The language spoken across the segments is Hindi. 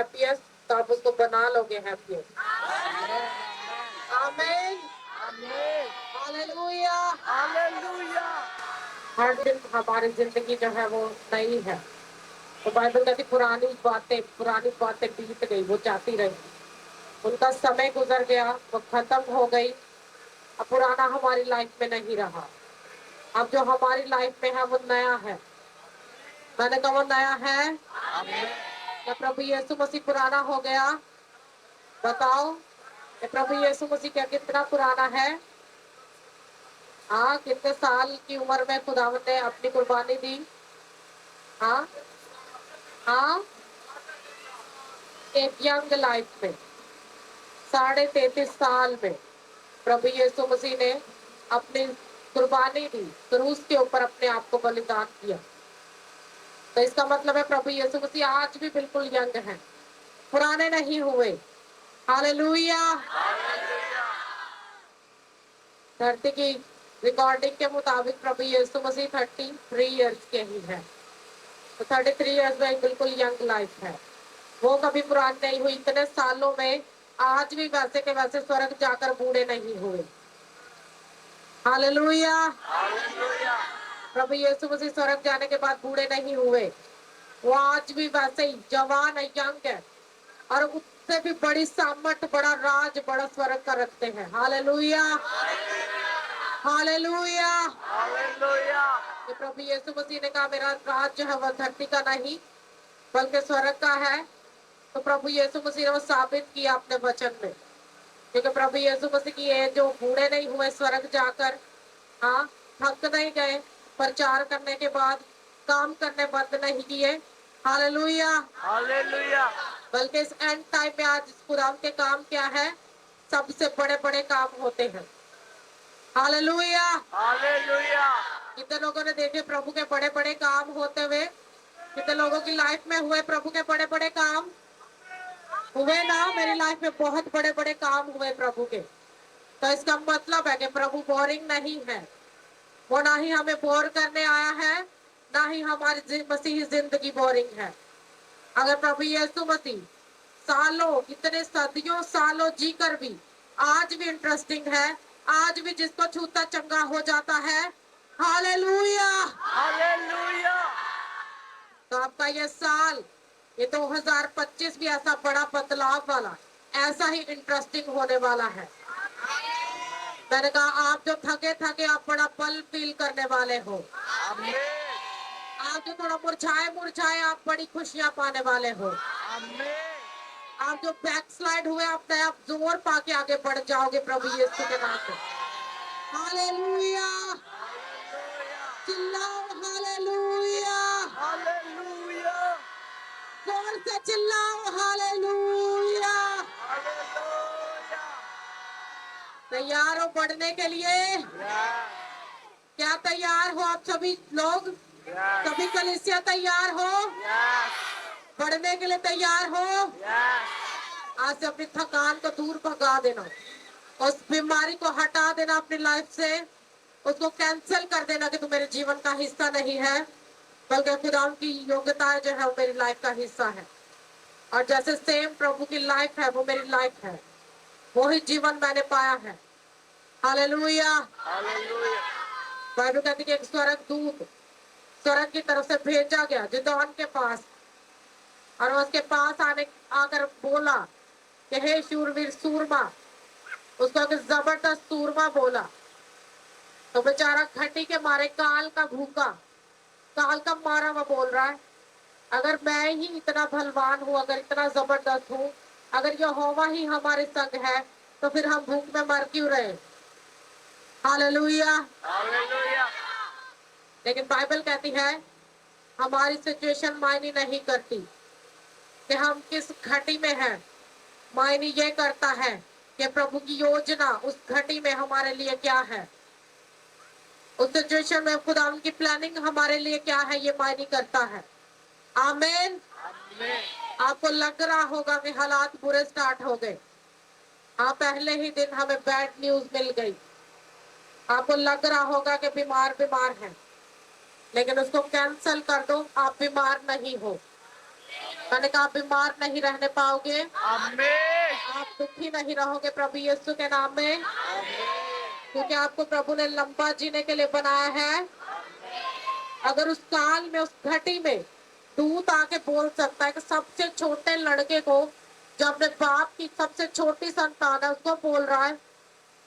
हैप्पीएस्ट, तो आप उसको बना लोगे हैप्पीएस्ट। आमीन, हालेलुया, हालेलुया। हर दिन हमारी जिंदगी जो है वो नई है। तो बाइबल कहती पुरानी बातें बीत गई, वो जाती रही, उनका समय गुजर गया, वो खत्म हो गई। अब पुराना हमारी लाइफ में नहीं रहा। अब जो हमारी लाइफ में है वो नया है। मैंने कहा वो नया है। क्या प्रभु यीशु मसीह पुराना हो गया? बताओ, ये प्रभु यीशु मसीह क्या कितना पुराना है? हाँ, कितने साल की उम्र में खुदावंद ने अपनी कुर्बानी दी? हाँ हाँ, एक यंग लाइफ में 33.5 साल में प्रभु यीशु मसीह ने अपनी कुर्बानी दी, क्रूस के ऊपर अपने आप को बलिदान किया। तो इसका मतलब है प्रभु यीशु मसीह आज भी बिल्कुल यंग हैं, पुराने नहीं हुए। हालेलुया। धरती की रिकॉर्डिंग के मुताबिक प्रभु यीशु मसीह 33 इयर्स के ही है। तो 33 इयर्स में बिल्कुल यंग लाइफ है, वो कभी पुरानी नहीं हुई। इतने सालों में आज भी वैसे के वैसे स्वर्ग जाकर बूढ़े नहीं हुए। हालेलुया। प्रभु यीशु मसीह स्वर्ग जाने के बाद बूढ़े नहीं हुए, वो आज भी वैसे ही जवान है, यंग है, और उससे भी बड़ी सामर्थ, बड़ा राज, बड़ा स्वर्ग का रखते हैं। Hallelujah, hallelujah, hallelujah. ये प्रभु यीशु मसीह ने कहा मेरा राज जो है वह धरती का नहीं बल्कि स्वर्ग का है। तो प्रभु यीशु मसीह ने वो साबित किया अपने वचन में, क्योंकि प्रभु यीशु मसीह की ये जो बूढ़े नहीं हुए स्वर्ग जाकर, हाँ, थक नहीं गए, प्रचार करने के बाद काम करने बंद नहीं किए। Hallelujah, hallelujah. बल्कि इस एंड टाइम में आज खुदा के काम क्या है? सबसे बड़े बड़े काम होते हैं। Hallelujah, hallelujah. कितने लोगों ने देखे प्रभु के बड़े बड़े काम होते हुए? कितने लोगों की लाइफ में हुए प्रभु के बड़े बड़े काम? हुए ना? मेरी लाइफ में बहुत बड़े बड़े काम हुए प्रभु के। तो इसका मतलब है कि प्रभु बोरिंग नहीं है, वो ना ही हमें बोर करने आया है, ना ही हमारी मसीही जिंदगी बोरिंग है। अगर प्रभु यीशु मसीह सालों, इतने सदियों सालों जीकर भी आज भी इंटरेस्टिंग है, आज भी जिसको छूता चंगा हो जाता है। Hallelujah, hallelujah. तो आपका ये साल, ये 2025 भी ऐसा बड़ा बदलाव वाला, ऐसा ही इंटरेस्टिंग होने वाला है। मैंने कहा आप जो थके थके आप बड़ा पल फील करने वाले हो। आप जो थोड़ा मुरझाए मुरझाए आप बड़ी खुशियां पाने वाले हो। आप जो बैकस्लाइड हुए आप नया जोर पाके आगे बढ़ जाओगे प्रभु यीशु के नाम से। हालेलुया, चिल्लाओ हालेलुया, हालेलुया, जोर से चिल्लाओ हालेलुया, हालेलुया। तैयार हो बढ़ने के लिए? क्या तैयार हो आप सभी लोग? सभी कलीसिया तैयार हो? बढ़ने के लिए तैयार हो? आज से अपनी थकान को दूर भगा देना, उस बीमारी को हटा देना अपनी लाइफ से, उसको कैंसिल कर देना कि तू मेरे जीवन का हिस्सा नहीं है, बल्कि खुदा की योग्यता जो है वो मेरी लाइफ का हिस्सा है। और जैसे सेम प्रभु की लाइफ है वो मेरी लाइफ है, वही जीवन मैंने पाया है। Hallelujah, hallelujah. बाइबल कहती है कि एक स्वर्ग दूत स्वर्ग की तरफ से भेजा गया जिदोन के पास, और उसके पास आकर बोला कि हे शूरवीर सूरमा, उसको एक जबरदस्त सूरमा बोला। तो बेचारा घटी के मारे काल का भूखा, काल का मारा हुआ बोल रहा है, अगर मैं ही इतना बलवान हूँ, अगर इतना जबरदस्त हूँ, अगर यहोवा ही हमारे संग है, तो फिर हम भूख में मर क्यों रहे? Hallelujah, hallelujah. लेकिन बाइबल कहती है हमारी सिचुएशन मायने नहीं करती कि हम किस घटी में हैं, मायने ये करता है कि प्रभु की योजना उस घटी में हमारे लिए क्या है, उस सिचुएशन में खुदा उनकी प्लानिंग हमारे लिए क्या है, ये मायने करता है। आमीन। आपको लग रहा होगा कि हालात बुरे स्टार्ट हो गए, हाँ, पहले ही दिन हमें बैड न्यूज मिल गई। आपको लग रहा होगा कि बीमार हैं, लेकिन उसको कैंसल कर दो, आप बीमार नहीं हो। मैंने कहा बीमार नहीं रहने पाओगे, आमीन, आप दुखी नहीं रहोगे प्रभु यीशु के नाम में, क्योंकि आपको प्रभु ने लंबा जीने के लिए बनाया है। अगर उस काल में, उस घटी में दूत आके बोल सकता है कि सबसे छोटे लड़के को, जो अपने बाप की सबसे छोटी संतान है, उसको बोल रहा है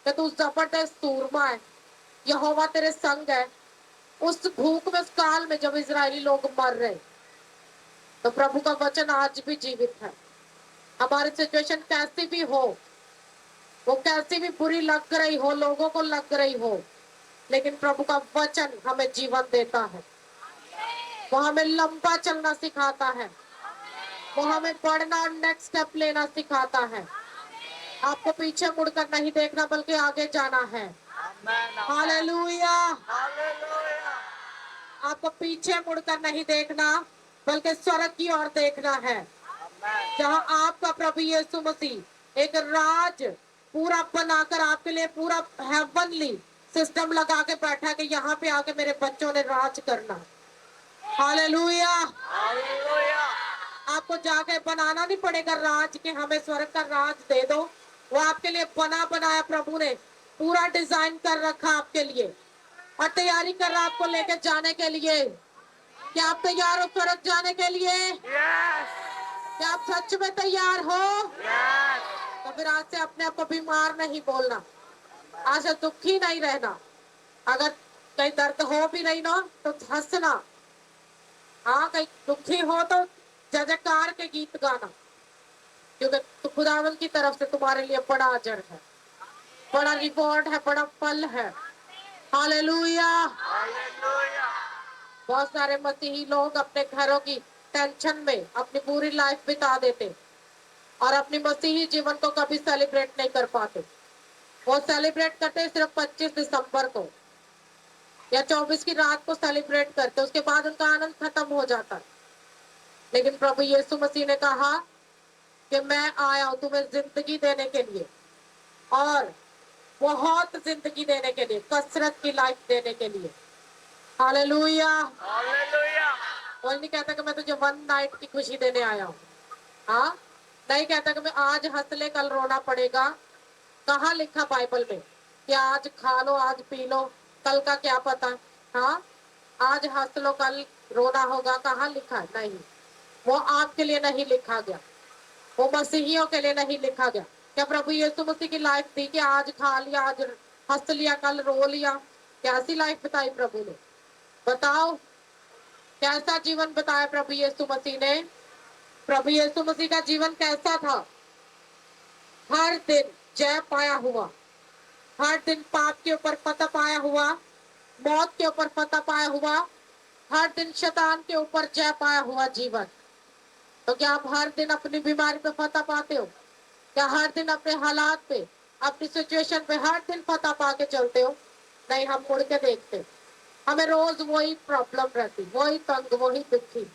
कि तू जबरदस्त सूरमा है, यहोवा तेरे संग है, उस भूख में, उस काल में जब इजरायली लोग मर रहे, तो प्रभु का वचन आज भी जीवित है। हमारी सिचुएशन कैसी भी हो, वो कैसी भी बुरी लग रही हो, लोगों को लग रही हो, लेकिन प्रभु का वचन हमें जीवन देता है। वो हमें लंबा चलना सिखाता है, वो हमें बढ़ना और नेक्स्ट स्टेप लेना सिखाता है। आपको पीछे मुड़कर नहीं देखना, बल्कि आगे जाना है। हालेलुया। आपको पीछे मुड़कर नहीं देखना, बल्कि स्वर्ग की ओर देखना है, जहां आपका प्रभु यीशु मसीह एक राज पूरा बनाकर आपके लिए पूरा हेवनली सिस्टम लगा के बैठा है कि यहाँ पे आके मेरे बच्चों ने राज करना। हालेलुया। आपको जाके बनाना नहीं पड़ेगा राज के हमें स्वर्ग का राज दे दो, वो आपके लिए बना बनाया प्रभु ने पूरा डिजाइन कर रखा आपके लिए और तैयारी कर रहा आपको लेकर जाने के लिए। क्या आप तैयार हो स्वर्ग जाने के लिए? क्या आप सच में तैयार हो? तो फिर आज से अपने आप को बीमार नहीं बोलना, आज से दुखी नहीं रहना। अगर कहीं दर्द हो भी नहीं ना तो हंसना, हाँ कहीं दुखी हो तो जयकार के गीत गाना, क्योंकि तो खुदावंद की तरफ से तुम्हारे लिए बड़ा अजर है, बड़ा रिवॉर्ड है, बड़ा फल है। हालेलुया। बहुत सारे मसीही लोग अपने घरों की टेंशन में अपनी पूरी लाइफ बिता देते और अपनी मसीही जीवन को कभी सेलिब्रेट नहीं कर पाते। वो सेलिब्रेट करते सिर्फ 25 दिसंबर को या 24 की रात को सेलिब्रेट करते, उसके बाद उनका आनंद खत्म हो जाता है। लेकिन प्रभु यीशु मसीह ने कहा कि मैं आया हूं तुम्हें जिंदगी देने के लिए, और बहुत जिंदगी देने के लिए, कसरत की लाइफ देने के लिए। हालेलुया। कोई नहीं कहता कि मैं तुझे वन नाइट की खुशी देने आया हूँ, हाँ नहीं कहता कि मैं आज हंस ले कल रोना पड़ेगा। कहाँ लिखा बाइबल में कि आज खा लो आज पी लो कल का क्या पता, हाँ आज हंस लो कल रोना होगा, कहाँ लिखा है? नहीं, वो आपके लिए नहीं लिखा गया, वो मसीहियों के लिए नहीं लिखा गया। क्या प्रभु यीशु मसीह की लाइफ थी कि आज खा लिया आज हंस लिया कल रो लिया? कैसी लाइफ बताई प्रभु ने? बताओ कैसा जीवन बताया प्रभु यीशु मसीह ने? प्रभु यीशु मसीह का जीवन कैसा था? हर दिन जय पाया हुआ, हर दिन पाप के ऊपर फतह पाया हुआ, मौत के ऊपर फतह पाया हुआ, हर दिन शैतान के ऊपर जय पाया हुआ जीवन। तो क्या आप हर दिन अपनी बीमारी पे फतह पाते हो? क्या हर दिन अपने हालात पे, अपनी सिचुएशन पे हर दिन फतह पा के चलते हो? नहीं, हम मुड़ के देखते, हमें रोज वही प्रॉब्लम रहती, वही तंग, वही दुखी,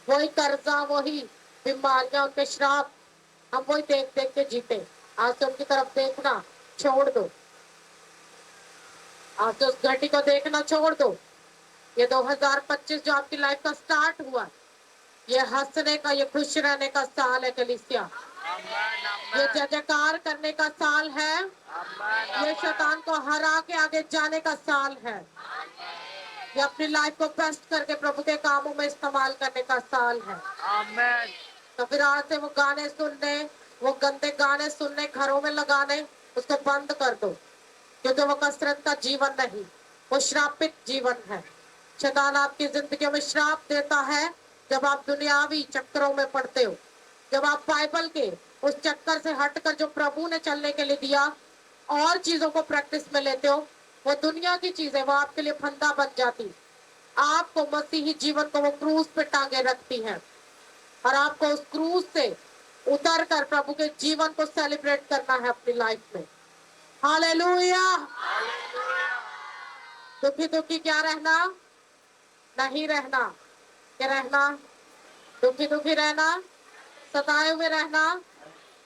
वही कर्जा, वही बीमारियां, उनके श्राप, हम वही देख देख के जीते। आज से उनकी तरफ देखना छोड़ दो, आज से उस घटी को देखना छोड़ दो। ये 2025 जो आपकी लाइफ का स्टार्ट हुआ, ये हंसने का, ये खुश रहने का साल है कलीसिया। ये जयकार करने का साल है, ये शैतान को हरा के आगे जाने का साल है, ये अपनी लाइफ को बेस्ट करके प्रभु के कामों में इस्तेमाल करने का साल है। आमीन। तो फिर आज से वो गाने सुनने, वो गंदे गाने सुनने घरों में लगाने, उसको बंद कर दो, क्योंकि वो कसरत का जीवन नहीं, वो श्रापित जीवन है। शैतान आपकी जिंदगी में श्राप देता है जब आप दुनियावी चक्करों में पड़ते हो, जब आप बाइबल के उस चक्कर से हटकर जो प्रभु ने चलने के लिए दिया और चीजों को प्रैक्टिस में लेते हो, वो दुनिया की चीजें वो आपके लिए फंदा बन जाती, आपको मसीही जीवन को वो क्रूज पे टांगे रखती है और आपको उस क्रूज से उतर कर प्रभु के जीवन को सेलिब्रेट करना है अपनी लाइफ में। हालेलुया। दुखी दुखी क्या रहना? नहीं रहना। क्या रहना? दुखी दुखी रहना, सताए हुए रहना,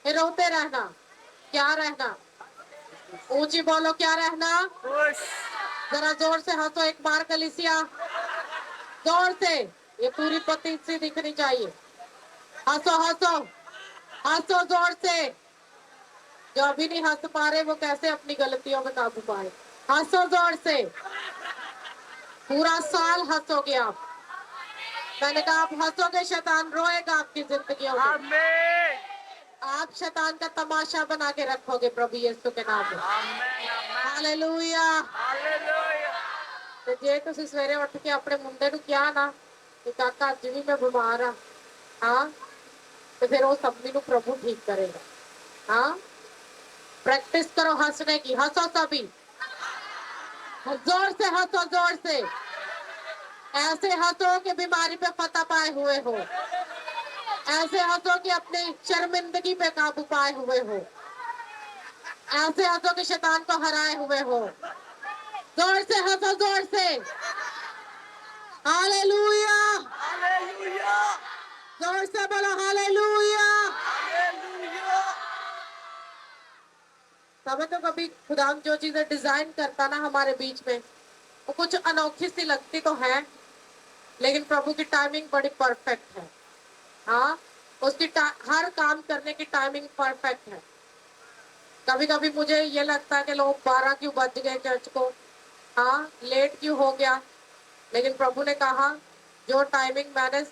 रोते रहना। क्या रहना? ऊंची बोलो, क्या रहना? जरा जोर से हंसो एक बार कलीसिया, जोर से, ये पूरी पत्ती सी दिखनी चाहिए। हंसो हंसो हंसो जोर से। जो अभी नहीं हंस पा रहे वो कैसे अपनी गलतियों में काबू पाए। हंसो जोर से। पूरा साल हंसोगे आप। मैंने कहा आप हंसोगे, शैतान रोएगा आपकी जिंदगियों में। आमीन। आप शैतान का तमाशा बना के रखोगे प्रभु यीशु के नाम में। हालेलुया। हालेलुया। ਤੇ ਜੇ ਤੁਸੀਂ ਸਵੇਰੇ ਉੱਠ ਕੇ ਆਪਣੇ ਮੁੰਡੇ ਨੂੰ ਕਿਹਾ ਨਾ ਕਿ ਕਾਕਾ ਅੱਜ ਵੀ ਮੈਂ ਬਿਮਾਰ ਆ, ਹਾਂ, ਤੇ ਫਿਰ ਉਹ ਸਭ ਨੂੰ ਪ੍ਰਭੂ ਠੀਕ ਕਰੇਗਾ। हाँ, प्रैक्टिस करो हंसने की। हंसो सभी, जोर से हंसो, जोर से। ऐसे हंसो कि बीमारी पे फतह पाए हुए हो। ऐसे हंसो कि अपनी शर्मिंदगी पे काबू पाए हुए हो। ऐसे हंसो कि शैतान को हराए हुए हो। जोर से हंसो, जोर से। हालेलुया। हालेलुया। जोर से बोलो हालेलुया। हालेलुया। समय तो कभी खुदा जो चीजें डिजाइन करता ना हमारे बीच में, वो कुछ अनोखी सी लगती तो है, लेकिन प्रभु की टाइमिंग बड़ी परफेक्ट है। हाँ, उसकी हर काम करने की टाइमिंग परफेक्ट है। कभी कभी मुझे ये लगता है कि लोग 12 क्यों बज गए चर्च को, हाँ, लेट क्यों हो गया, लेकिन प्रभु ने कहा जो टाइमिंग मैंने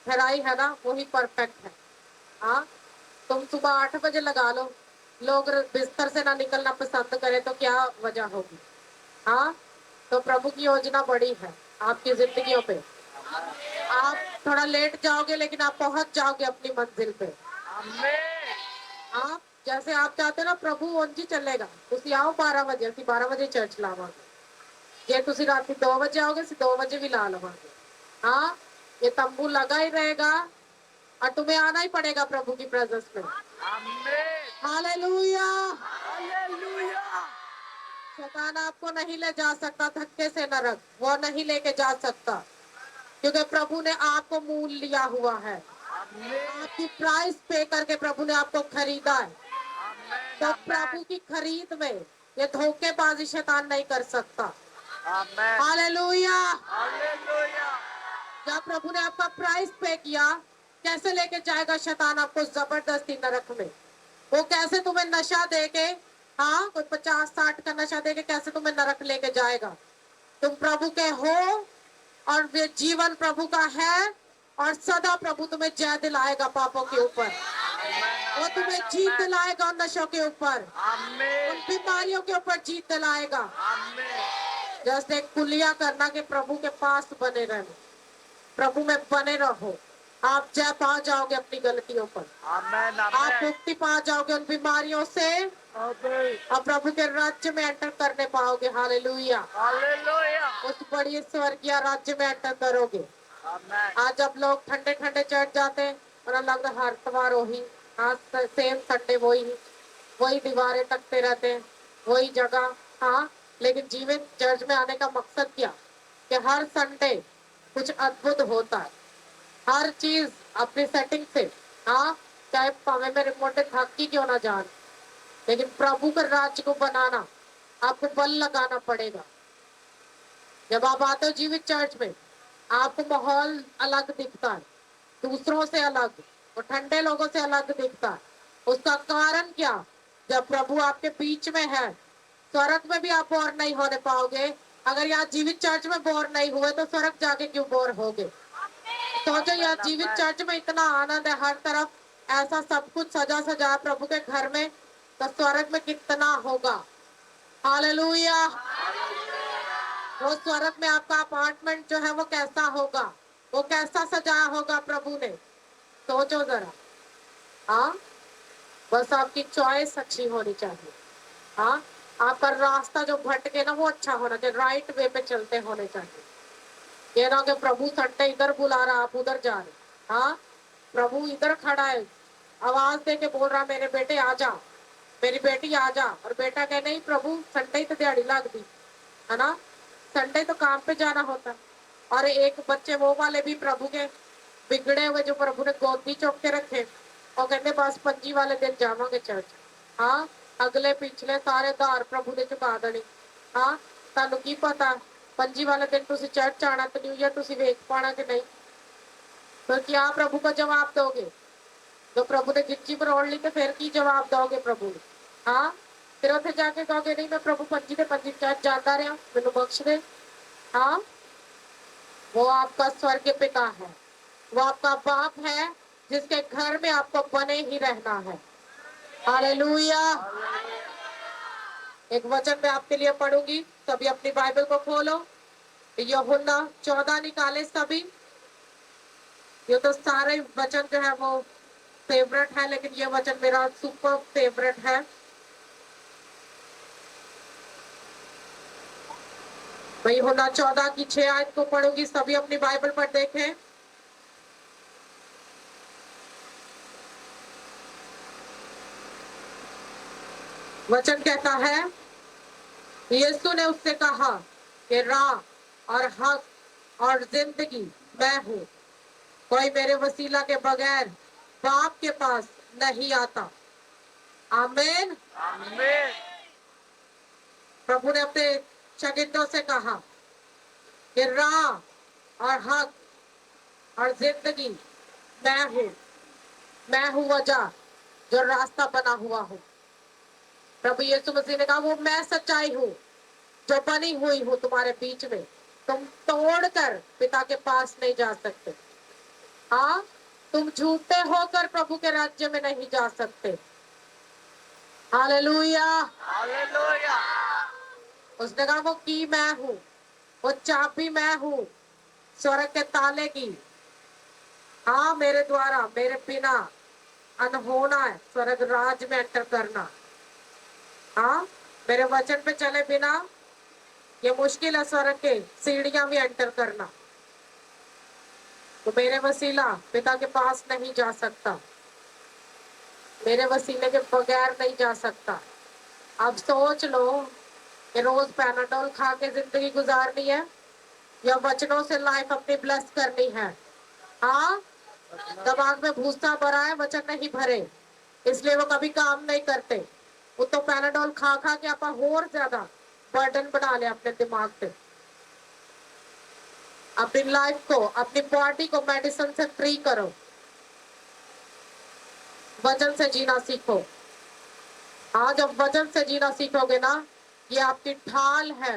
ठहराई है ना वही परफेक्ट है। हाँ, तुम सुबह 8 बजे लगा लो, लोग बिस्तर से ना निकलना पसंद करें तो क्या वजह होगी। हाँ, तो प्रभु की योजना बड़ी है आपकी जिंदगियों पे। आप थोड़ा लेट जाओगे लेकिन आप पहुंच जाओगे अपनी मंजिल पे। आमीन। आप जैसे आप चाहते हो ना प्रभु उंज ही चलेगा। तुसी आओ 12 बजे, ਅਸੀਂ 12 ਵਜੇ ਚਰਚ ਲਾਵਾਂਗੇ। ਜੇ ਤੁਸੀਂ ਰਾਤੀ 2 ਵਜੇ आओगे, ਅਸੀਂ 2 ਵਜੇ भी ला लवांगे। हाँ, ये तंबू लगा ही रहेगा और तुम्हें आना ही पड़ेगा प्रभु की प्रेजेंस में। आमीन। हालेलुया। हालेलुया। शैतान आपको नहीं ले जा सकता धक्के से नरक, वो नहीं लेके जा सकता, क्योंकि प्रभु ने आपको मूल लिया हुआ है। आपकी प्राइस पे करके प्रभु ने आपको खरीदा है। तो प्रभु की खरीद में ये धोखेबाजी शैतान नहीं कर सकता। आमीन। हालेलुया। हालेलुया। जब प्रभु ने आपका प्राइस पे किया, कैसे लेके जाएगा शैतान आपको जबरदस्ती नरक में। वो कैसे तुम्हें नशा देके, हाँ, कोई 50-60 का नशा देके कैसे तुम्हें नरक लेके जाएगा। तुम प्रभु के हो और वे जीवन प्रभु का है और सदा प्रभु तुम्हें जय दिलाएगा पापों के ऊपर। वो तुम्हें जीत दिलाएगा उन नशों के ऊपर, उन बीमारियों के ऊपर जीत दिलाएगा। जैसे कुलिया करना कि प्रभु के पास बने रहना, प्रभु में बने रहो, आप जय पा जाओगे अपनी गलतियों पर। आप मुक्ति पा जाओगे उन बीमारियों से और प्रभु के राज्य में एंटर करने पाओगे। हालेलुया। हालेलुया। उस बड़ी स्वर्गीय राज्य में एंटर करोगे। आज जब लोग ठंडे ठंडे चर्च जाते हैं और लगता है हर त्योहार वही, हाँ, सेम संडे वही दीवारें तकते रहते हैं, वही जगह। हाँ, लेकिन जीवित चर्च में आने का मकसद क्या कि हर संडे कुछ अद्भुत होता है। हर चीज अपनी सेटिंग से, हाँ, चाहे पावे में रिमोट थक की क्यों ना जान, लेकिन प्रभु के राज्य को बनाना आपको बल लगाना पड़ेगा। जब आप आते हो जीवित चर्च में आपको माहौल अलग दिखता है, दूसरों से अलग, और ठंडे लोगों से अलग दिखता है। उसका कारण क्या? जब प्रभु आपके बीच में है, स्वर्ग में भी आप बोर नहीं होने पाओगे। अगर यहाँ जीवित चर्च में बोर नहीं हुए तो स्वर्ग जाके क्यों बोर होगे। सोचो यहाँ जीवित चर्च में इतना आनंद है, हर तरफ ऐसा सब कुछ सजा सजा प्रभु के घर में, तो स्वर्ग में कितना होगा। हालेलुया। वो स्वर्ग में आपका अपार्टमेंट जो है वो कैसा होगा, वो कैसा सजाया होगा प्रभु ने, सोचो जरा। हाँ, बस आपकी चॉइस अच्छी होनी चाहिए। हाँ, आपका रास्ता जो भटके ना वो अच्छा होना चाहिए, राइट वे पे चलते होने चाहिए। ये ना कि प्रभु संडे इधर बुला रहा आप उधर जा रहे। हाँ, प्रभु इधर खड़ा है, आवाज दे के बोल रहा मेरे बेटे आ जा, मेरी बेटी आ जा, और बेटा कहे नहीं प्रभु संडे ही तो दिहाड़ी लग दी है ना, संडे तो काम पे जाना होता है। और एक बच्चे वो वाले भी प्रभु के बिगड़े हुए जो प्रभु ने गोदी चौक के रखे और कहते बस पंजी वाले दिन जावांगे चर्च। हाँ, अगले पिछले सारे धार प्रभु ने चुका देने। हाँ, तुहानू की पता पंजी वाले दिन तुसी चर्च आना तो न्यू ईयर तुसी वेख पाना कि नहीं, तो क्या प्रभु को जवाब दोगे? जो प्रभु ने जिंदगी पर ओढ़ ली तो फिर की जवाब दोगे प्रभु? हाँ, फिर उसे जाके कहोगे नहीं मैं प्रभु पंजी ने पंजी चाह जानता रहा मैनू बख्श दे। हाँ, वो आपका स्वर्गीय पिता है, वो आपका बाप है जिसके घर में आपको बने ही रहना है। हालेलुया। एक वचन मैं आपके लिए पढ़ूंगी, सभी अपनी बाइबल को खोलो। यूहन्ना 14 निकाले सभी। ये तो सारे वचन जो है वो फेवरेट है, लेकिन ये वचन मेरा सुपर फेवरेट है। मैं यूहन्ना 14 की 6 आयत को पढ़ूंगी, सभी अपनी बाइबल पर देखें। वचन कहता है, यीशु ने उससे कहा कि राह और हक और जिंदगी मैं हूं, कोई मेरे वसीला के बगैर बाप के पास नहीं आता। आमीन। आमीन। प्रभु ने अपने शागिर्दों से कहा कि राह और हक और जिंदगी मैं हूं वजह जो रास्ता बना हुआ हूं। प्रभु यीशु मसीह ने कहा वो मैं सच्चाई हूं जो बनी हुई हूं तुम्हारे बीच में, तुम तोड़कर पिता के पास नहीं जा सकते। हाँ, तुम झूठे होकर प्रभु के राज्य में नहीं जा सकते। हालेलुया। हालेलुया। उसने कहा वो की मैं हूं, वो चाबी मैं हूं स्वर्ग के ताले की। हाँ, मेरे द्वारा मेरे बिना अनहोना है स्वर्ग राज में एंटर करना। हाँ, मेरे वचन पे चले बिना ये मुश्किल है स्वर्ग के सीढ़ियां भी एंटर करना। तो मेरे वसीला पिता के पास नहीं जा सकता, मेरे वसीले के बगैर नहीं जा सकता। अब सोच लो कि रोज पैनाडोल खा के जिंदगी गुजारनी है या वचनों से लाइफ अपनी ब्लेस करनी है। हाँ, दिमाग में भूसा भरा है, वचन नहीं भरे, इसलिए वो कभी काम नहीं करते। वो तो पैनाडोल खा खा के आप और ज्यादा बर्डन बना ले अपने दिमाग पे। अपनी लाइफ को, अपनी बॉडी को मेडिसिन से फ्री करो, वचन से जीना सीखो। हाँ, जब वचन से जीना सीखोगे ना, ये आपकी ढाल है।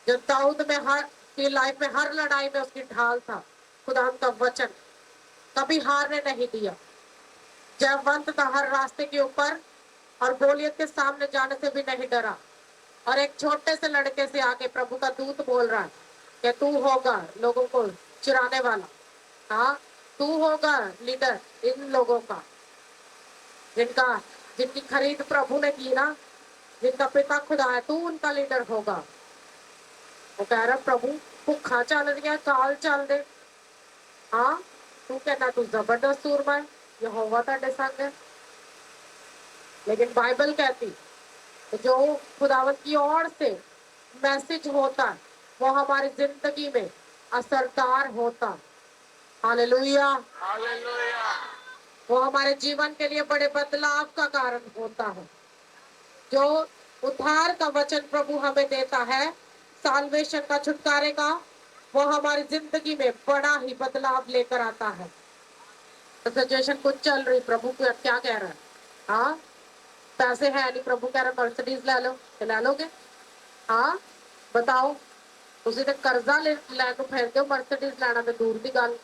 जो दाऊद में हर की लाइफ में हर लड़ाई में उसकी ढाल था खुदा का वचन, कभी हारने नहीं दिया। जयवंत था हर रास्ते के ऊपर और गोलियत के सामने जाने से भी नहीं डरा। और एक छोटे से लड़के से आके प्रभु का दूत बोल रहा है कि तू होगा लोगों को चुराने वाला। हाँ, तू होगा लीडर इन लोगों का, जिनकी खरीद प्रभु ने की ना, जिनका पिता खुदा है, तू उनका लीडर होगा। वो कह रहा प्रभु भूखा चल रही है, काल चल दे। हाँ, तू कहना तू जबरदस्त सूरमा है, यहोवा तेरे संग है। लेकिन बाइबल कहती जो खुदावत की ओर से मैसेज होता है वो हमारी जिंदगी में असरदार होता। हालेलुया। हालेलुया। वो हमारे जीवन के लिए बड़े बदलाव का कारण होता है। जो उद्धार का वचन प्रभु हमें देता है, साल्वेशन का, छुटकारे का, वो हमारी जिंदगी में बड़ा ही बदलाव लेकर आता है। तो सिचुएशन कुछ चल रही, प्रभु को क्या कह रहा है? हाँ, पैसे है नहीं, प्रभु कह रहा मर्सिडीज ले लो, तो ले लोगे? हाँ, बताओ, ਤੁਸੀਂ ਤੇ ਕਰਜ਼ਾ ਲੈ ਕੇ ਫਿਰਦੇ ਹੋ, मर्सिडीज ਲੈਣਾ तो दूर की गल।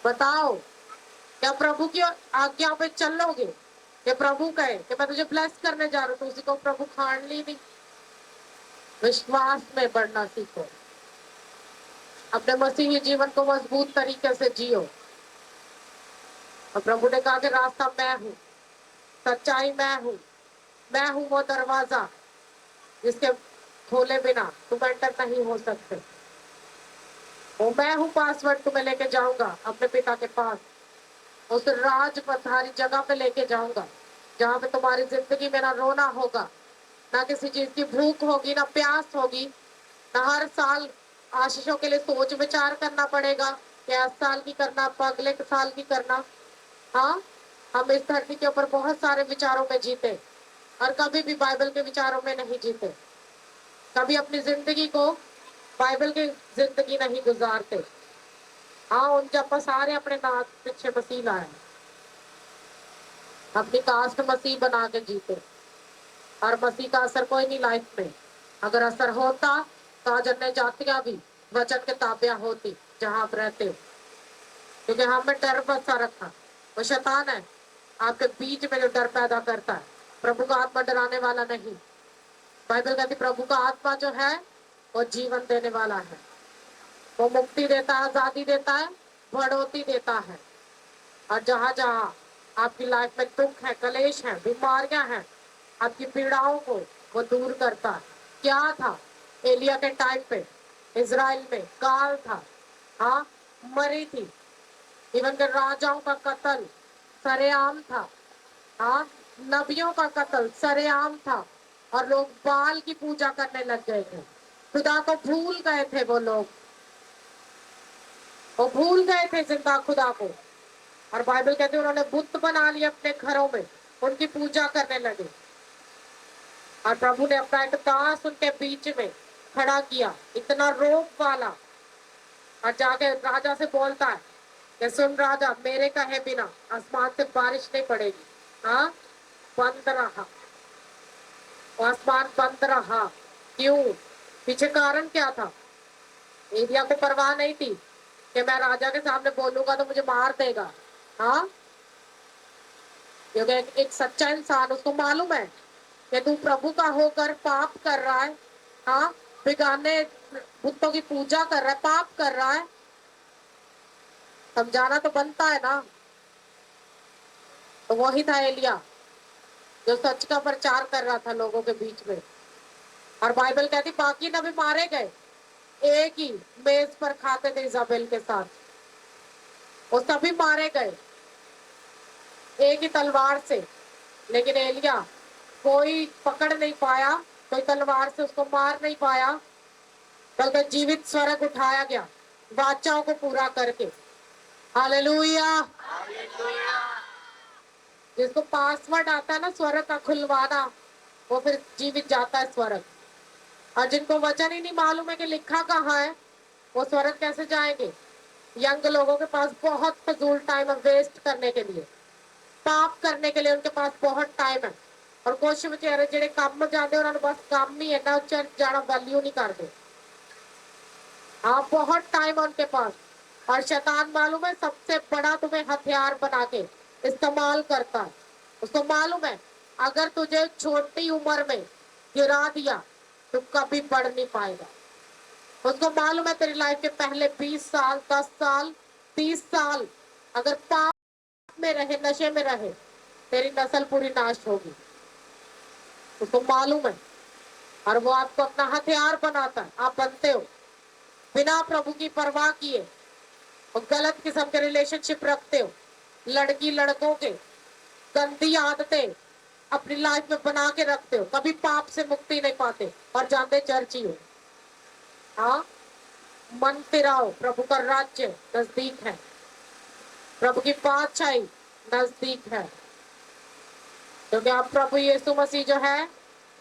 बताओ, क्या प्रभु की आज्ञा पे चलोगे? कि प्रभु कहे कि मैं तुझे ब्लेस करने जा रहा हूँ, तो उसी को प्रभु खान ली नहीं। विश्वास में बढ़ना सीखो, अपने मसीही जीवन को मजबूत तरीके से जियो। और प्रभु ने कहा कि रास्ता मैं हूँ, सच्चाई मैं हूँ वो दरवाजा जिसके खोले बिना तुम एंटर नहीं हो सकते। वो मैं हूँ पासवर्ड तुम्हें लेके जाऊंगा अपने पिता के पास, उस राज पथारी जगह पे लेके जाऊंगा जहाँ पे तुम्हारी जिंदगी में ना रोना होगा, ना किसी चीज की भूख होगी, ना प्यास होगी, ना हर साल आशीषों के लिए सोच विचार करना पड़ेगा कि इस साल की करना, अगले साल की करना। हाँ, हम इस धरती के ऊपर बहुत सारे विचारों में जीते और कभी भी बाइबल के विचारों में नहीं जीते, कभी अपनी जिंदगी को बाइबल की जिंदगी नहीं गुजारते। हाँ उन जब सारे अपने नाक पीछे मसीह लाए, अपनी कास्ट मसीह बना के जीते, और मसीह का असर कोई नहीं लाइफ में। अगर असर होता तो आज अन्य जातियां भी वचन के ताबिया होती जहां आप रहते हो, क्योंकि हमें डर बसा रखा। वो शैतान है आपके बीच में जो डर पैदा करता है। प्रभु का आत्मा डराने वाला नहीं। बाइबल कहती प्रभु का आत्मा जो है वो जीवन देने वाला है, वो मुक्ति देता है, आजादी देता है, बढ़ोतरी देता है। और जहां जहां आपकी लाइफ में दुख है, कलेश है, बीमारियां हैं, आपकी पीड़ाओं को वो दूर करता है। क्या था एलिया के टाइम पे इजराइल में काल था, हाँ मरी थी, इवन के राजाओं का कत्ल सरेआम था, हाँ नबियों का कत्ल सरेआम था, और लोग बाल की पूजा करने लग गए थे। खुदा को भूल गए थे वो भूल गए थे जिंदा खुदा को। और बाइबल कहते हैं उन्होंने बुत बना लिए अपने घरों में, उनकी पूजा करने लगे। और प्रभु ने अपना एक दास उनके बीच में खड़ा किया, इतना रोब वाला, और जाके राजा से बोलता है कि सुन राजा, मेरे कहे बिना आसमान से बारिश नहीं पड़ेगी। हाँ बंद रहा, आसमान बंद रहा। क्यों? पीछे कारण क्या था? एलिया को परवाह नहीं थी कि मैं राजा के सामने बोलूंगा तो मुझे मार देगा। हाँ क्योंकि एक सच्चा इंसान, उसको मालूम है कि तू प्रभु का होकर पाप कर रहा है, हाँ बेगाने बुतों की पूजा कर रहा है, पाप कर रहा है, समझाना तो बनता है ना। तो वही था एलिया जो सच का प्रचार कर रहा था लोगों के बीच में। और बाइबल कहती बाकी नबी मारे गए, एक ही मेज पर खाते थे इजाबेल के साथ, वो सभी मारे गए एक ही तलवार से। लेकिन एलिया कोई पकड़ नहीं पाया, कोई तलवार से उसको मार नहीं पाया, बल्कि जीवित स्वर्ग उठाया गया वाचाओं को पूरा करके। हालेलुया। जिसको पासवर्ड आता है ना स्वर्ग का खुलवाना, वो फिर जीवित जाता है स्वर्ग। और जिनको वचन ही नहीं मालूम है कि लिखा कहाँ है, वो स्वर्ग कैसे जाएंगे? यंग लोगों के पास बहुत फजूल टाइम है वेस्ट करने के लिए, पाप करने के लिए उनके पास बहुत टाइम है। और कुछ बेचारे जेडे काम जाते उन्होंने बस काम ही है ना, चर्च जाना वैल्यू नहीं करते। हाँ बहुत टाइम है उनके पास। और शैतान मालूम है सबसे बड़ा तुम्हें हथियार बना के इस्तेमाल करता है। उसको मालूम है अगर तुझे छोटी उम्र में गिरा दिया तो कभी बढ़ नहीं पाएगा। उसको मालूम है तेरी लाइफ के पहले 20 साल, 10 साल, 30 साल अगर पाप में रहे, नशे में रहे, तेरी नस्ल पूरी नाश होगी। उसको मालूम है, और वो आपको अपना हथियार बनाता है। आप बनते हो बिना प्रभु की परवाह किए, और गलत किस्म के रिलेशनशिप रखते हो, लड़की लड़कों के गंदी आदतें अपनी लाइफ में बना के रखते हो, कभी पाप से मुक्ति नहीं पाते और जाते चर्च ही हो। हाँ मन फिराओ, प्रभु का राज्य नजदीक है, प्रभु की बादशाही नजदीक है। क्योंकि आप प्रभु यीशु मसीह जो है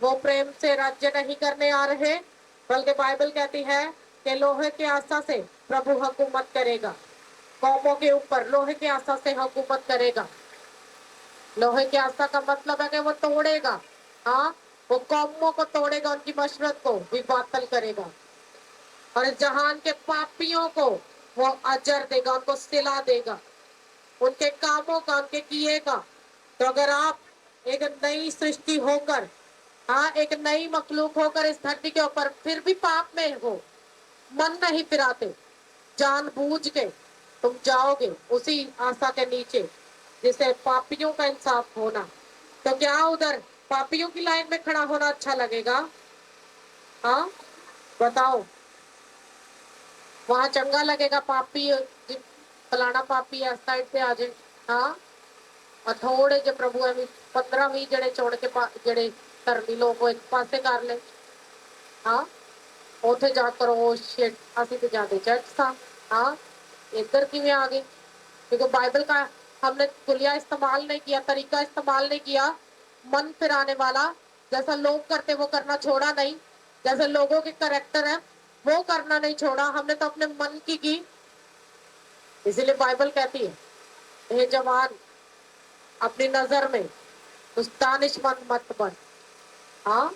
वो प्रेम से राज्य नहीं करने आ रहे, बल्कि बाइबल कहती है कि लोहे के आसा से प्रभु हुकूमत करेगा, कौमों के ऊपर लोहे के आसा से हुकूमत करेगा। लोहे के आसा का मतलब है कि वो तोड़ेगा, हाँ वो कौमों को तोड़ेगा, उनकी मशरत को भी बातल करेगा, और इस जहान के पापियों को वो अजर देगा, उनको सिला देगा उनके कामों का, उनके किए का। तो अगर आप एक नई सृष्टि होकर, हाँ एक नई मखलूक होकर इस धरती के ऊपर फिर भी पाप में हो, मन नहीं फिराते, जानबूझ के तुम जाओगे उसी आशा के नीचे जिसे पापियों का इंसाफ होना, तो क्या उधर पापियों की लाइन में खड़ा होना अच्छा लगेगा? हाँ बताओ, वहां चंगा लगेगा पापी फलाना पापी है साइड से आ जाए, हाँ और थोड़े जे प्रभु है 15-20 जने छोड़ के जड़े धर्मी लोग एक पासे कर ले, हाँ उथे जाकर ओ शिट असि तो जाते चर्च था, हाँ इधर किवें आ गए? क्योंकि बाइबल का हमने कुलिया इस्तेमाल नहीं किया, तरीका इस्तेमाल नहीं किया, मन फिराने वाला। जैसा लोग करते वो करना छोड़ा नहीं, जैसे लोगों के करेक्टर है वो करना नहीं छोड़ा, हमने तो अपने मन की इसीलिए बाइबल कहती है, हे जवान, अपनी नजर में उस दानिशमंद मत बन। हाँ,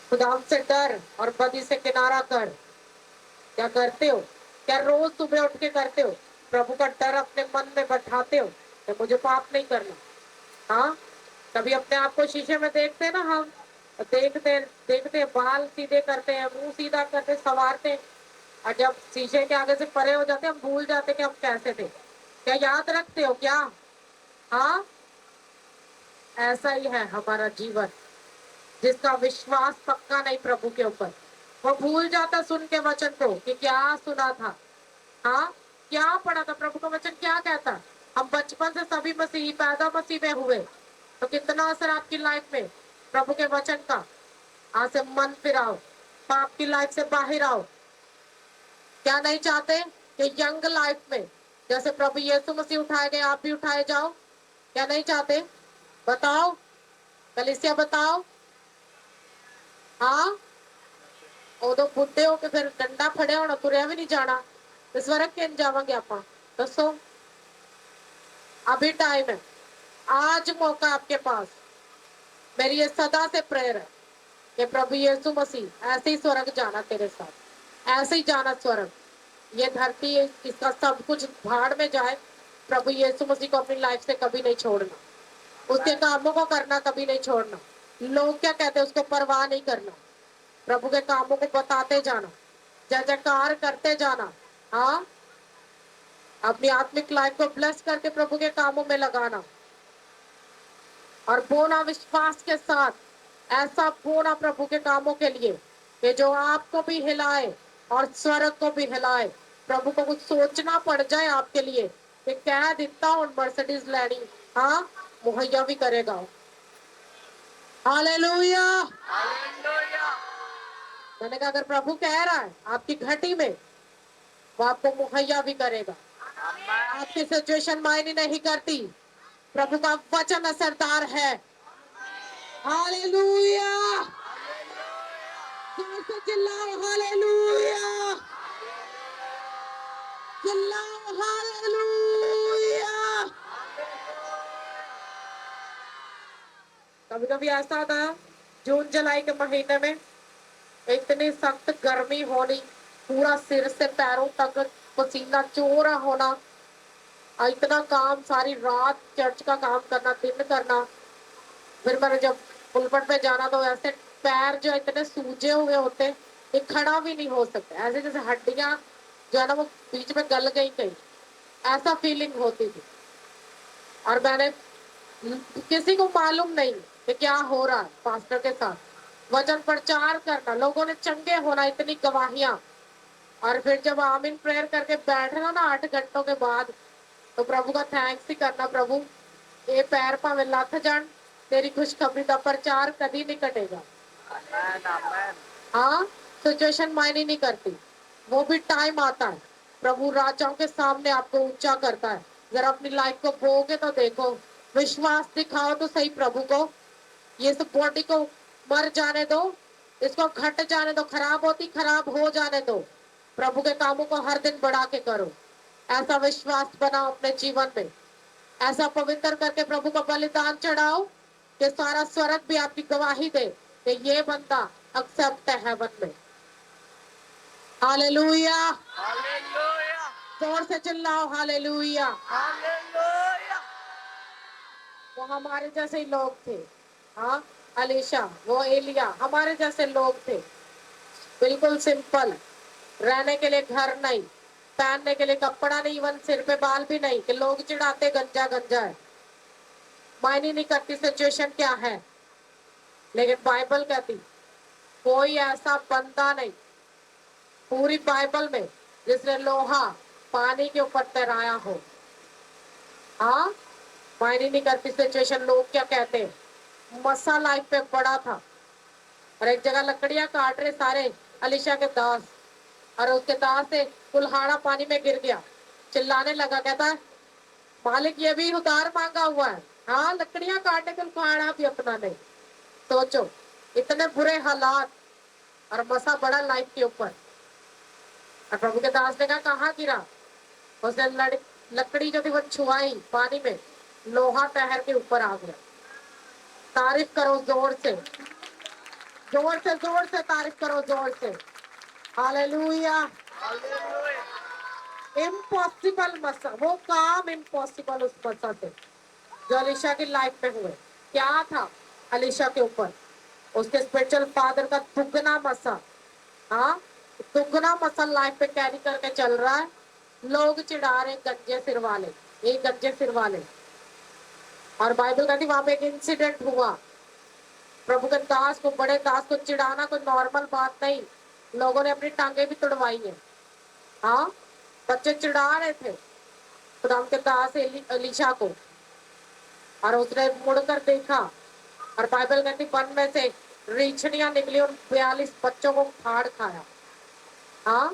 खुदा से डर और बदी से किनारा कर। क्या करते हो? क्या रोज सुबह उठ के करते हो? प्रभु का डर अपने मन में बैठाते हो कि मुझे पाप नहीं करना। हाँ, कभी अपने आप को शीशे में देखते हैं ना हम, देखते देखते बाल सीधे करते हैं, मुंह सीधा करते, संवारते हैं, और जब शीशे के आगे से परे हो जाते हैं, हम भूल जाते हैं कि हम कैसे थे। क्या याद रखते हो क्या? हाँ, ऐसा ही है हमारा जीवन। जिसका विश्वास पक्का नहीं प्रभु के ऊपर, वो भूल जाता सुन के वचन को कि क्या सुना था। हाँ, क्या पढ़ा था, प्रभु का वचन क्या कहता। हम बचपन से सभी मसीही पैदा मसीह में हुए, तो कितना असर आपकी लाइफ में प्रभु के वचन का। आज से मन फिराओ, पाप की लाइफ से बाहर आओ। क्या नहीं चाहते कि यंग लाइफ में जैसे प्रभु यीशु मसीह उठाए गए, आप भी उठाए जाओ? क्या नहीं चाहते? बताओ, कलीसिया बताओ। हाँ, उदो बुढ़े होके फिर डंडा फड़िया होना, तुरया भी नहीं जाना, तो स्वर्ग केन जावांगे आप? दसो, अभी टाइम है, आज मौका आपके पास। मेरी ये सदा से प्रेयर है कि प्रभु यीशु मसीह ऐसे ही स्वर्ग जाना तेरे साथ, ऐसे ही जाना स्वर्ग। ये धरती इसका सब कुछ भाड़ में जाए, प्रभु यीशु मसीह को अपनी लाइफ से कभी नहीं छोड़ना, उसके कामों को करना कभी नहीं छोड़ना। लोग क्या कहते हैं उसको परवाह नहीं करना, प्रभु के कामों को बताते जाना, जय जयकार करते जाना। हाँ, अपनी आत्मिक लाइफ को ब्लेस करके प्रभु के कामों में लगाना, और बोना विश्वास के साथ, ऐसा बोना प्रभु के कामों के लिए कि जो आपको भी हिलाए और स्वर्ग को भी हिलाए। प्रभु को कुछ सोचना पड़ जाए आपके लिए कि कह देता हूं मर्सिडीज लैनी, हाँ, मुहैया भी करेगा। हालेलुया। हालेलुया। मैंने कहा अगर प्रभु कह रहा है आपकी घटी में, वो आपको मुहैया भी करेगा। आमेन। आपकी सिचुएशन मायने नहीं करती, प्रभु का वचन असरदार है। हालेलुया। जोर से चिल्लाओ हालेलुया, चिल्लाओ हालेलुया। कभी कभी ऐसा होता है जून जुलाई के महीने में इतनी सख्त गर्मी होनी, पूरा सिर से पैरों तक पसीना चोरा होना, और इतना काम, सारी रात चर्च का काम करना, दिन करना। फिर मैंने जब पुलपट पे जाना तो ऐसे पैर जो इतने सूजे हुए होते, ये खड़ा भी नहीं हो सकते, ऐसे जैसे हड्डियां जो है ना वो बीच में गल गई कहीं, ऐसा फीलिंग होती थी। और मैंने, किसी को मालूम नहीं कि क्या हो रहा है पास्टर के साथ, वचन प्रचार करना, लोगों ने चंगे होना, इतनी गवाहियां। और फिर जब आमीन प्रेयर करके बैठना ना 8 घंटों के बाद, तो प्रभु का थैंक्स ही करना, प्रभु ये पैर भावे लथ जान, तेरी खुशखबरी का प्रचार कभी नहीं कटेगा। आमेन। आमेन। हाँ, सिचुएशन मायने नहीं करती, वो भी टाइम आता है, प्रभु राजाओं के सामने आपको ऊंचा करता है। जरा अपनी लाइफ को बोगे तो देखो, विश्वास दिखाओ तो सही प्रभु को। ये सब बॉडी को मर जाने दो, इसको घट जाने दो, खराब होती खराब हो जाने दो, प्रभु के कामों को हर दिन बढ़ा के करो। ऐसा विश्वास बनाओ अपने जीवन में, ऐसा पवित्र करके प्रभु का बलिदान चढ़ाओ कि सारा स्वर्ग भी आपकी गवाही दे कि ये बंदा एक्सेप्ट है हेवन में। हालेलुया। हालेलुया। जोर से चिल्लाओ हालेलुया। हालेलुया। वो हमारे जैसे ही लोग थे। हाँ, अलीशा, वो एलिया, हमारे जैसे लोग थे, बिल्कुल सिंपल, रहने के लिए घर नहीं, पहनने के लिए कपड़ा नहीं, इवन सिर पे बाल भी नहीं, कि लोग चिढ़ाते गंजा गंजा है। मायने नहीं करती सिचुएशन क्या है, लेकिन बाइबल कहती कोई ऐसा बंदा नहीं पूरी बाइबल में जिसने लोहा पानी के ऊपर तैराया हो। हाँ, मायने नहीं करती सिचुएशन, लोग क्या कहते हैं। मसा लाइफ पे पड़ा था और एक जगह लकड़ियां काट रहे सारे अलीशा के दास, और उसके दास से कुल्हाड़ा पानी में गिर गया, चिल्लाने लगा, कहता है मालिक ये भी उधार मांगा हुआ है। हाँ, लकड़ियां काटने का कुल्हाड़ा भी अपना नहीं। सोचो, इतने बुरे हालात, और मसा बड़ा लाइफ के ऊपर। और प्रभु के दास ने कहा कहाँ गिरा? उसने लकड़ी जो थी वो छुआई पानी में, लोहा तैर के ऊपर आ गया। तारीफ करो जोर से, जोर से, जोर से तारीफ करो, जोर से। हालेलुया। Hallelujah. इम्पॉसिबल मसा, वो काम इम्पॉसिबल उस मसा से जो अलीशा की लाइफ में हुए। क्या था अलीशा के ऊपर? उसके स्पिरिचुअल फादर का दुगना मसा। हाँ, दुगना मसा लाइफ पे कैरी करके चल रहा है। लोग चिढ़ा रहे गंजे सिर वाले, ये गंजे सिर वाले। और बाइबल कहती वहां पे एक इंसिडेंट हुआ। प्रभु के दास को, बड़े दास को चिढ़ाना कोई नॉर्मल बात नहीं। लोगों ने अपनी टांगे भी तुड़वाई है। हाँ, बच्चे चिढ़ा रहे थे खुदाम के दास अलीशा को। और उसने मुड़कर देखा और बाइबल कहती वन में से रीछनियां निकली और 42 बच्चों को फाड़ खाया। हाँ,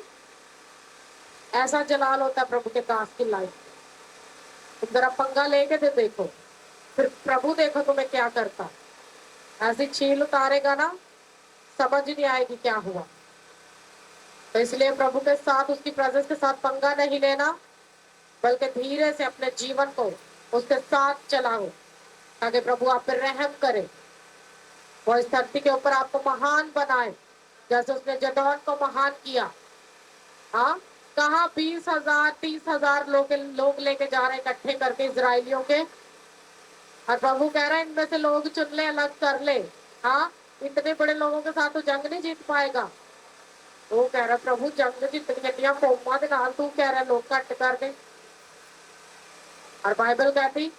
ऐसा जलाल होता है प्रभु के दास की लाइफ में। तुम जरा पंगा लेके दे देखो, फिर प्रभु देखो तुम्हें क्या करता। ऐसी छील उतारेगा ना, समझ नहीं आएगी क्या हुआ। तो इसलिए प्रभु के साथ, उसकी प्रेजेंस के साथ पंगा नहीं लेना, बल्कि धीरे से अपने जीवन को उसके साथ चलाओ, ताकि प्रभु आप पर रहम करे। वो इस धरती के ऊपर आपको महान बनाए, जैसे उसने जदौन को महान किया। हाँ, कहा 20,000 30,000 लोग लेके जा रहे इकट्ठे करके इजरायलियों के। और प्रभु कह रहा है इनमें से लोग चुन ले, अलग कर ले। हाँ, इतने बड़े लोगों के साथ तो जंग नहीं जीत पाएगा। वो कह रहा प्रभु जंग जीतनी कौमा के नाल, तू कह रहा लोग घट कर दे। और बाइबल कहती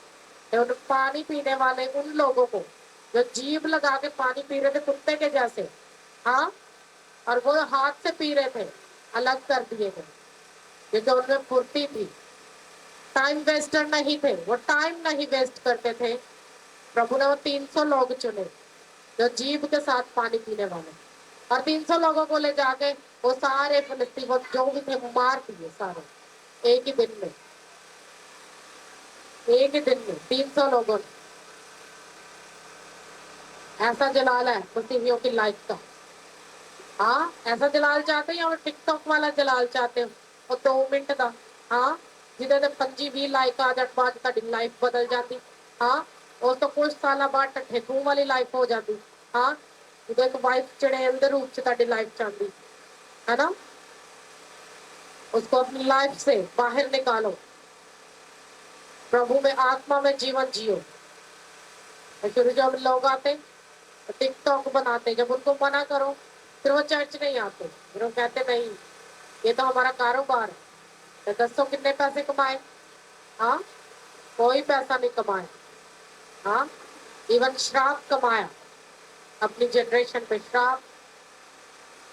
उन पानी पीने वाले उन लोगों को जो जीभ लगा के पानी पी रहे थे कुत्ते के जैसे, हाँ, और वो हाथ से पी रहे थे, अलग कर दिए थे, क्योंकि उनमें फुर्ती थी। टाइम वेस्टर नहीं थे, वो टाइम नहीं वेस्ट करते थे। प्रभु ने वो 300 लोग चुने जो जीभ के साथ पानी पीने वाले, और 300 लोगों को ले जाके वो सारे फिलिस्ती वो जो भी थे मार दिए सारे एक ही दिन में। एक ही दिन में 300 लोगों ने। ऐसा जलाल है मसीहियों की लाइफ का। हाँ, ऐसा जलाल चाहते हैं, और टिकटॉक वाला जलाल चाहते हो और 2 मिनट का। हाँ, जिदे 25-20 लाइक आ जात बाद ਤੁਹਾਡੀ लाइफ बदल जाती। हाँ, और तो कुछ साल बाद ठेठे खूह वाली लाइफ हो जाती। हाँ, ਜਦੋਂ एक वाइफ चढ़ेल ਦੇ रूप ਚ ਤੁਹਾਡੀ लाइफ चाहती है ना, उसको अपनी लाइफ से बाहर निकालो, प्रभु में आत्मा में जीवन जियो। फिर जब लोग आते टिकटॉक बनाते, जब उनको मना करो फिर वो चर्च नहीं आते, फिर वो कहते नहीं ये तो हमारा कारोबार है। तो दसो कितने पैसे कमाए? हाँ, कोई पैसा नहीं कमाए। हाँ, इवन श्राप कमाया अपनी जनरेशन पे, श्राप।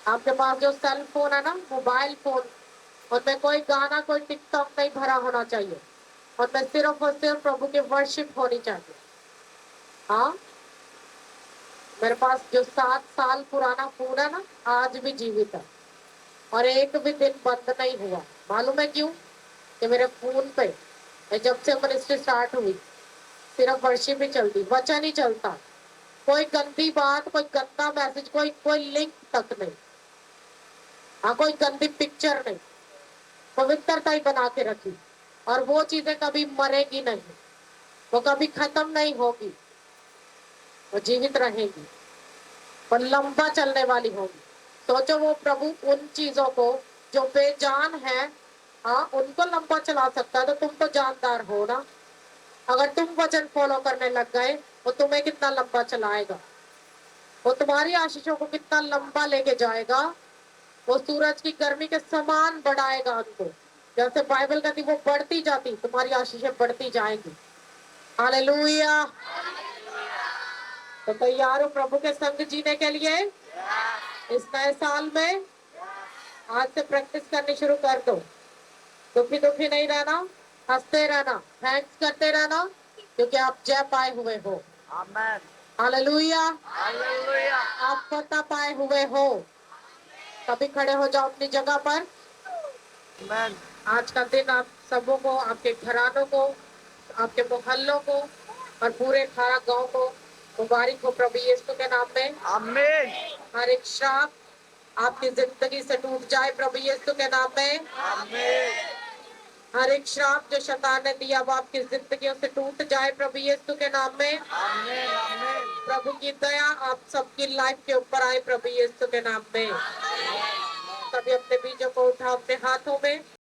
आपके पास जो सेल फोन है ना, मोबाइल फोन, उनमें कोई गाना, कोई टिकटॉक नहीं भरा होना चाहिए। उनमें सिर्फ और सिर्फ प्रभु की वर्शिप होनी चाहिए। हाँ, मेरे पास जो 7 साल पुराना फोन है ना, आज भी जीवित है और एक भी दिन बंद नहीं हुआ। मालूम है क्यों? कि मेरे फोन पे जब से मिनिस्ट्री स्टार्ट हुई सिर्फ वर्शिप ही चलती, वचन ही चलता। कोई गंदी बात, कोई गंदा मैसेज, कोई कोई लिंक तक नहीं। हाँ, कोई गंदी पिक्चर नहीं, पवित्रता ही बना के रखी। और वो चीजें कभी मरेगी नहीं, वो कभी खत्म नहीं होगी, वो जीवित रहेगी, वो लंबा चलने वाली होगी। सोचो वो प्रभु उन चीजों को जो बेजान है, हाँ, उनको लंबा चला सकता है, तो तुम तो जानदार हो ना। अगर तुम वचन फॉलो करने लग गए, वो तुम्हें कितना लंबा चलाएगा, वो तुम्हारी आशीषों को कितना लंबा लेके जाएगा। वो सूरज की गर्मी के समान बढ़ाएगा उनको, जैसे बाइबल कहती वो बढ़ती जाती, तुम्हारी आशीषें बढ़ती जाएंगी। हालेलुया। तो तैयार हो प्रभु के संग जीने के लिए इस नए साल में? आज से प्रैक्टिस करनी शुरू कर दो। दुखी दुखी नहीं रहना, हंसते रहना, थैंक्स करते रहना, क्योंकि आप जय पाए हुए हो। Amen. हालेलुया। Hallelujah. आप फतह पाए हुए हो। कभी खड़े हो जाओ अपनी जगह पर। Amen. आज का दिन आप सबों को, आपके घरानों को, आपके मोहल्लों को और पूरे खारा गांव को मुबारक हो प्रभु यीशु के नाम में। Amen. हर एक श्राप आपकी जिंदगी से टूट जाए प्रभु यीशु के नाम में। Amen. हर एक श्राप जो शैतान ने दिया वो आपकी जिंदगियों से टूट जाए प्रभु यीशु के नाम में। आमीन आमीन प्रभु की दया आप सबकी लाइफ के ऊपर आए प्रभु यीशु के नाम में। सभी अपने बीजों को उठाओ अपने हाथों में।